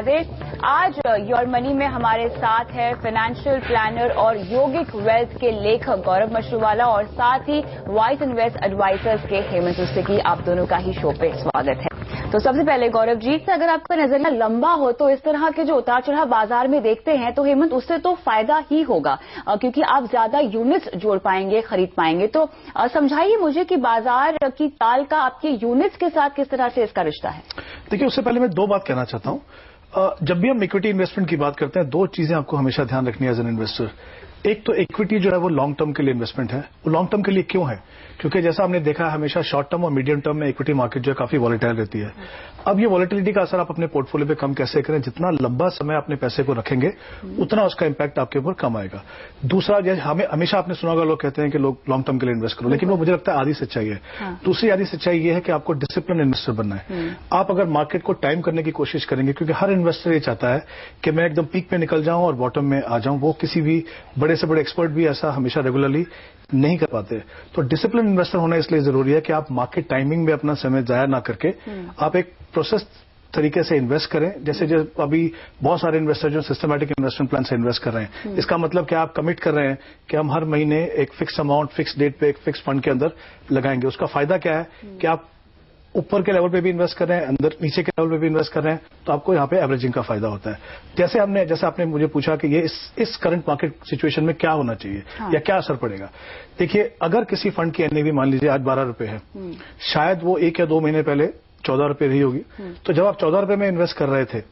दें, आज your money में हमारे साथ है फाइनेंशियल प्लानर और योगिक वेल्थ के लेखक गौरव मशरूवाला और साथ ही वाइस इन्वेस्ट एडवाइजर्स के हेमंत सिद्दीकी। आप दोनों का ही शो पे स्वागत है। तो सबसे पहले गौरव जी, अगर आपका नजरिया लंबा हो तो इस तरह के जो उतार चढ़ाव बाजार में देखते हैं तो हेमंत उससे तो फायदा ही होगा क्योंकि आप ज्यादा यूनिट्स जोड़ पाएंगे, खरीद पाएंगे। तो समझाइए मुझे कि बाजार की चाल का आपके यूनिट्स के साथ किस तरह से इसका रिश्ता है। देखिए, उससे पहले मैं दो बात कहना चाहता हूं। जब भी हम इक्विटी इन्वेस्टमेंट की बात करते हैं, दो चीजें आपको हमेशा ध्यान रखनी है एज एन इन्वेस्टर। एक तो इक्विटी जो है वो लॉन्ग टर्म के लिए इन्वेस्टमेंट है। वो लॉन्ग टर्म के लिए क्यों है? क्योंकि जैसा हमने देखा है हमेशा शॉर्ट टर्म और मीडियम टर्म में इक्विटी मार्केट जो है काफी वॉलेटाइल रहती है। अब ये वॉलेटिलिटी का असर आप अपने पोर्टफोलियो पे कम कैसे करें? जितना लंबा समय अपने पैसे को रखेंगे उतना उसका इंपैक्ट आपके ऊपर कम आएगा। दूसरा, हमें हमेशा आपने सुना होगा, लोग कहते हैं कि लोग लॉन्ग टर्म के लिए इन्वेस्ट करो, लेकिन वो मुझे लगता है आधी सच्चाई है। दूसरी आधी सच्चाई ये है कि आपको डिसिप्लिन इन्वेस्टर बनना है। आप अगर मार्केट को टाइम करने की कोशिश करेंगे, क्योंकि हर इन्वेस्टर ये चाहता है कि मैं एकदम पीक पे निकल जाऊं और बॉटम में आ जाऊं, वो किसी भी बड़े से बड़े एक्सपर्ट भी ऐसा हमेशा रेगुलरली नहीं कर पाते। तो डिसिप्लिन इन्वेस्टर होना इसलिए जरूरी है कि आप मार्केट टाइमिंग में अपना समय जाया ना करके आप एक प्रोसेस तरीके से इन्वेस्ट करें। जैसे जो अभी बहुत सारे इन्वेस्टर जो सिस्टमैटिक इन्वेस्टमेंट प्लान से इन्वेस्ट कर रहे हैं, इसका मतलब कि आप कमिट कर रहे हैं कि हम हर महीने एक फिक्स अमाउंट फिक्स डेट पे एक फिक्स फंड के अंदर लगाएंगे। उसका फायदा क्या है कि आप ऊपर के लेवल पे भी इन्वेस्ट कर रहे हैं, अंदर नीचे के लेवल पे भी इन्वेस्ट कर रहे हैं, तो आपको यहाँ पे एवरेजिंग का फायदा होता है। जैसे आपने मुझे पूछा कि ये इस करंट मार्केट सिचुएशन में क्या होना चाहिए या क्या असर पड़ेगा। देखिए, अगर किसी फंड की एनएवी मान लीजिए आज 12 रुपए है, शायद वो 1 या 2 महीने पहले 14 रुपए रही होगी। तो जब आप 14 रुपए में इन्वेस्ट कर रहे थे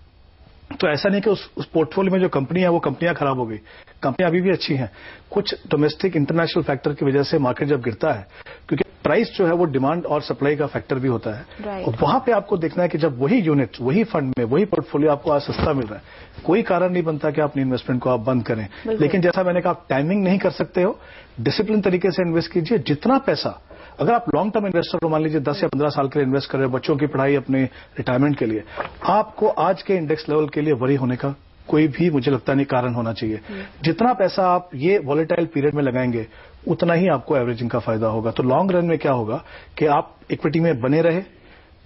तो ऐसा नहीं कि उस पोर्टफोलियो में जो कंपनी है वो कंपनियां खराब हो गई, कंपनियां अभी भी अच्छी हैं। कुछ डोमेस्टिक इंटरनेशनल फैक्टर की वजह से मार्केट जब गिरता है, क्योंकि प्राइस जो है वो डिमांड और सप्लाई का फैक्टर भी होता है, और वहां पे आपको देखना है कि जब वही यूनिट, वही फंड में, वही पोर्टफोलियो आपको आज सस्ता मिल रहा है, कोई कारण नहीं बनता कि अपनी इन्वेस्टमेंट को आप बंद करें। लेकिन जैसा मैंने कहा, आप टाइमिंग नहीं कर सकते हो, डिसिप्लिन तरीके से इन्वेस्ट कीजिए। जितना पैसा, अगर आप लॉन्ग टर्म इन्वेस्टर हो, मान लीजिए 10 या 15 साल के लिए इन्वेस्ट कर रहे हो, बच्चों की पढ़ाई, अपने रिटायरमेंट के लिए, आपको आज के इंडेक्स लेवल के लिए वरी होने का कोई भी मुझे लगता नहीं कारण होना चाहिए। जितना पैसा आप ये वॉलेटाइल पीरियड में लगाएंगे उतना ही आपको एवरेजिंग का फायदा होगा। तो लॉन्ग रन में क्या होगा कि आप इक्विटी में बने रहे,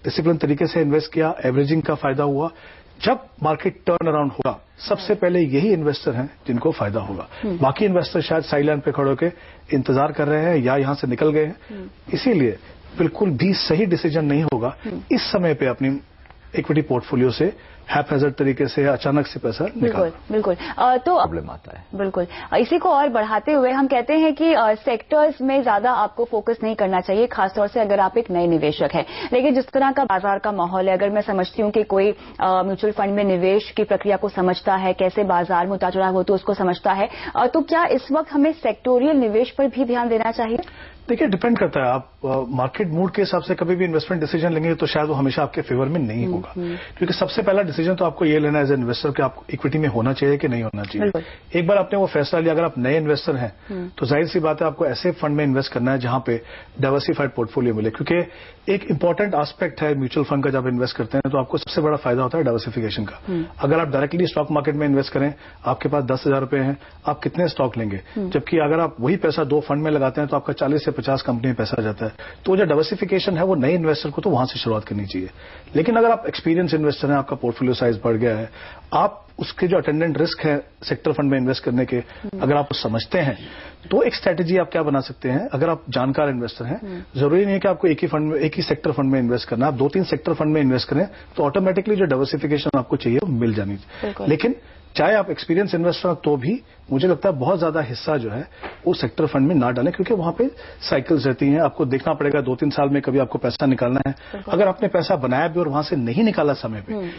डिसिप्लिन तरीके से इन्वेस्ट किया, एवरेजिंग का फायदा हुआ। जब मार्केट टर्न अराउंड होगा, सबसे पहले यही इन्वेस्टर हैं जिनको फायदा होगा। बाकी इन्वेस्टर शायद साइडलाइन पे खड़े होकर इंतजार कर रहे हैं या यहां से निकल गए हैं। इसीलिए बिल्कुल भी सही डिसीजन नहीं होगा इस समय पे अपनी इक्विटी पोर्टफोलियो से हैपहैजर्ड तरीके से अचानक से पैसा निकालना। बिल्कुल तो प्रॉब्लम आता है। बिल्कुल, इसी को और बढ़ाते हुए हम कहते हैं कि सेक्टर्स में ज्यादा आपको फोकस नहीं करना चाहिए, खासतौर से अगर आप एक नए निवेशक हैं। लेकिन जिस तरह का बाजार का माहौल है, अगर मैं समझती हूँ कि कोई म्यूचुअल फंड में निवेश की प्रक्रिया को समझता है, कैसे बाजार में उतार चढ़ाव हो तो उसको समझता है, तो क्या इस वक्त हमें सेक्टोरियल निवेश पर भी ध्यान देना चाहिए? देखिए, डिपेंड करता है। आप मार्केट मूड के हिसाब से कभी भी इन्वेस्टमेंट डिसीजन लेंगे तो शायद वो हमेशा आपके फेवर में नहीं होगा, क्योंकि सबसे पहला डिसीजन तो आपको ये लेना है एज एन इन्वेस्टर कि आपको इक्विटी में होना चाहिए कि नहीं होना चाहिए। एक बार आपने वो फैसला लिया, अगर आप नए इन्वेस्टर हैं तो जाहिर सी बात है आपको ऐसे फंड में इन्वेस्ट करना है जहां पे डाइवर्सिफाइड पोर्टफोलियो मिले, क्योंकि एक इंपॉर्टेंट एस्पेक्ट है म्यूचुअल फंड का। जब इन्वेस्ट करते हैं तो आपको सबसे बड़ा फायदा होता है डाइवर्सिफिकेशन का। अगर आप डायरेक्टली स्टॉक मार्केट में इन्वेस्ट करें, आपके पास 10,000 रुपए हैं, आप कितने स्टॉक लेंगे? जबकि अगर आप वही पैसा 2 फंड में लगाते हैं तो आपका 40 से 50 कंपनी में पैसा जाता है। तो जो डाइवर्सिफिकेशन है वो नए इन्वेस्टर को तो वहां से शुरुआत करनी चाहिए। लेकिन अगर आप एक्सपीरियंस इन्वेस्टर हैं, आपका पोर्टफोलियो साइज बढ़ गया है, आप उसके जो अटेंडेंट रिस्क है सेक्टर फंड में इन्वेस्ट करने के, अगर आप समझते हैं, तो एक स्ट्रेटेजी आप क्या बना सकते हैं। अगर आप जानकार इन्वेस्टर हैं, जरूरी नहीं है कि आपको एक ही फंड में, एक ही सेक्टर फंड में इन्वेस्ट करना, आप 2-3 सेक्टर फंड में इन्वेस्ट करें तो ऑटोमेटिकली जो डाइवर्सिफिकेशन आपको चाहिए वो मिल जानी चाहिए। लेकिन चाहे आप एक्सपीरियंस इन्वेस्टर हो तो भी मुझे लगता है बहुत ज्यादा हिस्सा जो है वो सेक्टर फंड में ना डालें, क्योंकि वहां पे साइकिल्स रहती हैं। आपको देखना पड़ेगा 2-3 साल में कभी आपको पैसा निकालना है। अगर आपने पैसा बनाया भी और वहां से नहीं निकाला समय पे,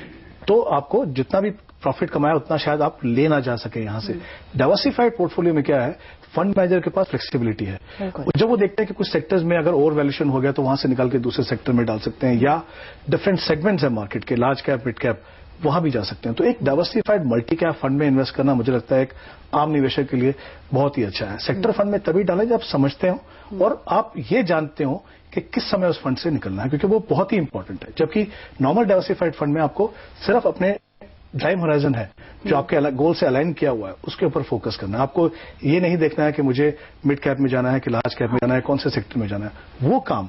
तो आपको जितना भी प्रॉफिट कमाया उतना शायद आप ले ना जा सके यहां से। डाइवर्सिफाइड पोर्टफोलियो में क्या है, फंड मैनेजर के पास फ्लेक्सिबिलिटी है। जब वो देखते हैं कि कुछ सेक्टर्स में अगर ओवर वैल्यूएशन हो गया तो वहां से निकाल के दूसरे सेक्टर में डाल सकते हैं, या डिफरेंट सेगमेंट्स है मार्केट के, लार्ज कैप, मिड कैप, वहां भी जा सकते हैं। तो एक डाइवर्सिफाइड मल्टी कैप फंड में इन्वेस्ट करना मुझे लगता है एक आम निवेशक के लिए बहुत ही अच्छा है। सेक्टर फंड में तभी डालें जब आप समझते हो और आप ये जानते हो कि किस समय उस फंड से निकलना है, क्योंकि वो बहुत ही इंपॉर्टेंट है। जबकि नॉर्मल डाइवर्सिफाइड फंड में आपको सिर्फ अपने टाइम होराइजन है जो आपके गोल से अलाइन किया हुआ है, उसके ऊपर फोकस करना है। आपको ये नहीं देखना है कि मुझे मिड कैप में जाना है कि लार्ज कैप में जाना है, कौन से सेक्टर में जाना है। वो काम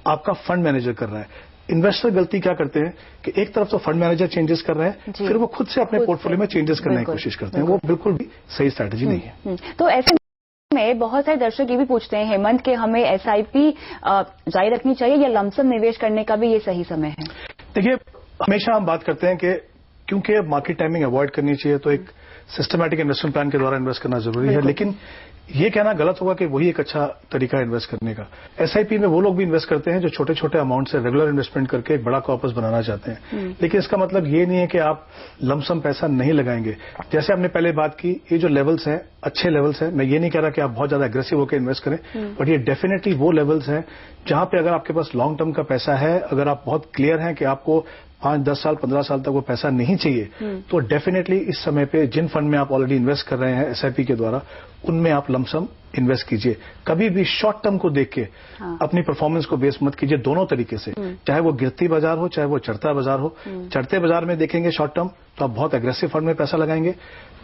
आपका फंड मैनेजर कर रहा है। इन्वेस्टर गलती क्या करते हैं कि एक तरफ तो फंड मैनेजर चेंजेस कर रहे हैं, फिर वो खुद से अपने पोर्टफोलियो में चेंजेस करने की कोशिश करते हैं। वो बिल्कुल भी सही स्ट्रैटेजी नहीं है। तो ऐसे में बहुत सारे दर्शक ये भी पूछते हैं हेमंत कि हमें एसआईपी जारी रखनी चाहिए या लमसम निवेश करने का भी ये सही समय है? देखिए, हमेशा हम बात करते हैं कि क्योंकि मार्केट टाइमिंग अवॉइड करनी चाहिए तो एक सिस्टमैटिक इन्वेस्टमेंट प्लान के द्वारा इन्वेस्ट करना जरूरी है, लेकिन ये कहना गलत होगा कि वही एक अच्छा तरीका है इन्वेस्ट करने का। एसआईपी में वो लोग भी इन्वेस्ट करते हैं जो छोटे छोटे अमाउंट से रेगुलर इन्वेस्टमेंट करके एक बड़ा कॉर्पस बनाना चाहते हैं, लेकिन इसका मतलब ये नहीं है कि आप लमसम पैसा नहीं लगाएंगे। जैसे हमने पहले बात की, ये जो लेवल्स हैं अच्छे लेवल्स हैं। मैं ये नहीं कह रहा कि आप बहुत ज्यादा एग्रेसिव होकर इन्वेस्ट करें, बट ये डेफिनेटली वो लेवल्स हैं जहां पे अगर आपके पास लॉन्ग टर्म का पैसा है, अगर आप बहुत क्लियर हैं कि आपको 5, 10 साल, 15 साल तक वो पैसा नहीं चाहिए, तो डेफिनेटली इस समय पे जिन फंड में आप ऑलरेडी इन्वेस्ट कर रहे हैं एसआईपी के द्वारा, उनमें आप लमसम इन्वेस्ट कीजिए। कभी भी शॉर्ट टर्म को देख के अपनी परफॉर्मेंस को बेस मत कीजिए, दोनों तरीके से, चाहे वो गिरती बाजार हो चाहे वो चढ़ता बाजार हो। चढ़ते बाजार में देखेंगे शॉर्ट टर्म तो आप बहुत एग्रेसिव फंड में पैसा लगाएंगे,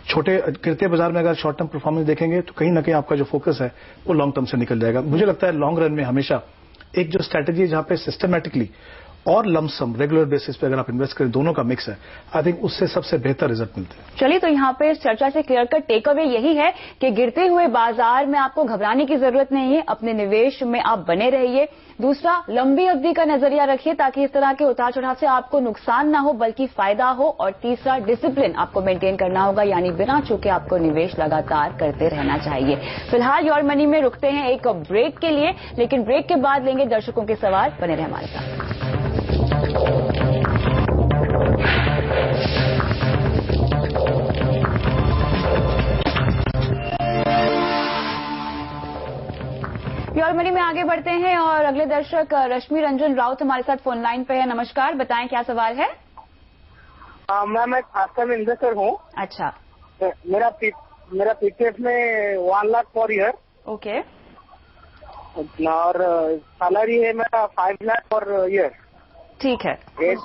छोटे गिरते बाजार में अगर शॉर्ट टर्म परफॉर्मेंस देखेंगे तो कहीं ना कहीं आपका जो फोकस है वो लॉन्ग टर्म से निकल जाएगा। मुझे लगता है लॉन्ग रन में हमेशा एक जो स्ट्रैटेजी है जहां पे सिस्टमैटिकली और लमसम रेगुलर बेसिस पे अगर आप इन्वेस्ट करें, दोनों का मिक्स है, आई थिंक उससे सबसे बेहतर रिजल्ट मिलते हैं। चलिए, तो यहाँ पे इस चर्चा से क्लियर कट टेक अवे यही है कि गिरते हुए बाजार में आपको घबराने की जरूरत नहीं है, अपने निवेश में आप बने रहिए। दूसरा, लंबी अवधि का नजरिया रखिए ताकि इस तरह के उतार चढ़ाव से आपको नुकसान ना हो बल्कि फायदा हो। और तीसरा, डिसिप्लिन आपको मेंटेन करना होगा, यानी बिना चूके आपको निवेश लगातार करते रहना चाहिए। फिलहाल योर मनी में रुकते हैं एक ब्रेक के लिए, लेकिन ब्रेक के बाद लेंगे दर्शकों के सवाल। बने रहे हमारे साथ। योर मनी में आगे बढ़ते हैं और अगले दर्शक रश्मि रंजन राउत हमारे साथ फोन लाइन पे है। नमस्कार, बताएं क्या सवाल है? मैम, मैं खासकर इन्वेस्टर हूँ। अच्छा, मेरा पीपीएफ में 1 लाख पर ईयर। ओके। और सैलरी है मेरा 5 लाख पर ईयर। ठीक है। एज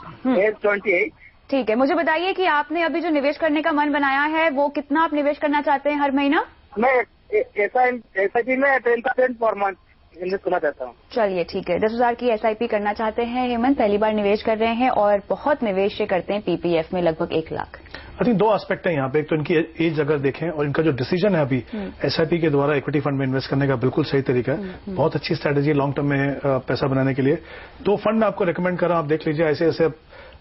28। ठीक है, मुझे बताइए कि आपने अभी जो निवेश करने का मन बनाया है वो कितना आप निवेश करना चाहते हैं हर महीना? मैं एसआईपी में 10% पर मंथ इन्वेस्ट करना चाहता हूँ। चलिए, ठीक है, 10,000 की एसआईपी करना चाहते हैं हेमंत, पहली बार निवेश कर रहे हैं और बहुत निवेश करते हैं पीपीएफ में, लगभग 1 लाख। आई थिंक 2 एस्पेक्ट है यहाँ पे। एक तो इनकी एज अगर देखें और इनका जो डिसीजन है अभी एसआईपी के द्वारा इक्विटी फंड में इन्वेस्ट करने का, बिल्कुल सही तरीका है। बहुत अच्छी स्ट्रैटेजी है लॉन्ग टर्म में पैसा बनाने के लिए। 2 फंड मैं आपको रिकमेंड कर रहा हूं, आप देख लीजिए ऐसे ऐसे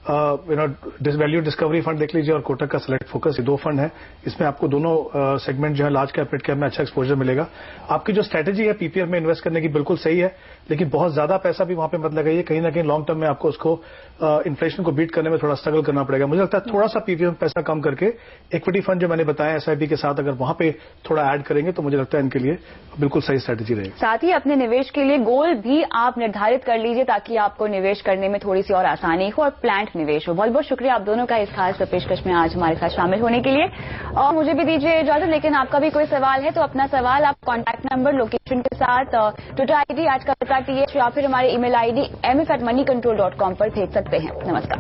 वैल्यू डिस्कवरी फंड देख लीजिए और कोटक का सेलेक्ट फोकस, ये 2 फंड है। इसमें आपको दोनों सेगमेंट जो है लार्ज कैप मिड कैप में अच्छा एक्सपोजर मिलेगा। आपकी जो स्ट्रैटेजी है पीपीएफ में इन्वेस्ट करने की बिल्कुल सही है, लेकिन बहुत ज्यादा पैसा भी वहां पे मत लगाइए। कहीं ना कहीं लॉन्ग टर्म में आपको उसको इन्फ्लेशन को बीट करने में थोड़ा स्ट्रगल करना पड़ेगा। मुझे लगता है थोड़ा सा पीपीएफ में पैसा कम करके इक्विटी फंड जो मैंने बताया एसआईपी के साथ अगर वहां पे थोड़ा ऐड करेंगे तो मुझे लगता है इनके लिए बिल्कुल सही स्ट्रैटेजी रहेगी। साथ ही अपने निवेश के लिए गोल भी आप निर्धारित कर लीजिए ताकि आपको निवेश करने में थोड़ी सी और आसानी हो और प्लान्ड निवेश हो। बहुत बहुत शुक्रिया आप दोनों का इस खास पेशकश में आज हमारे साथ शामिल होने के लिए। और मुझे भी दीजिए इजाजत, लेकिन आपका भी कोई सवाल है तो अपना सवाल आप कॉन्टैक्ट नंबर, लोकेशन के साथ ट्विटर आईडी आज का पता TH या फिर हमारे ईमेल आईडी mf@moneycontrol.com पर भेज सकते हैं। नमस्कार।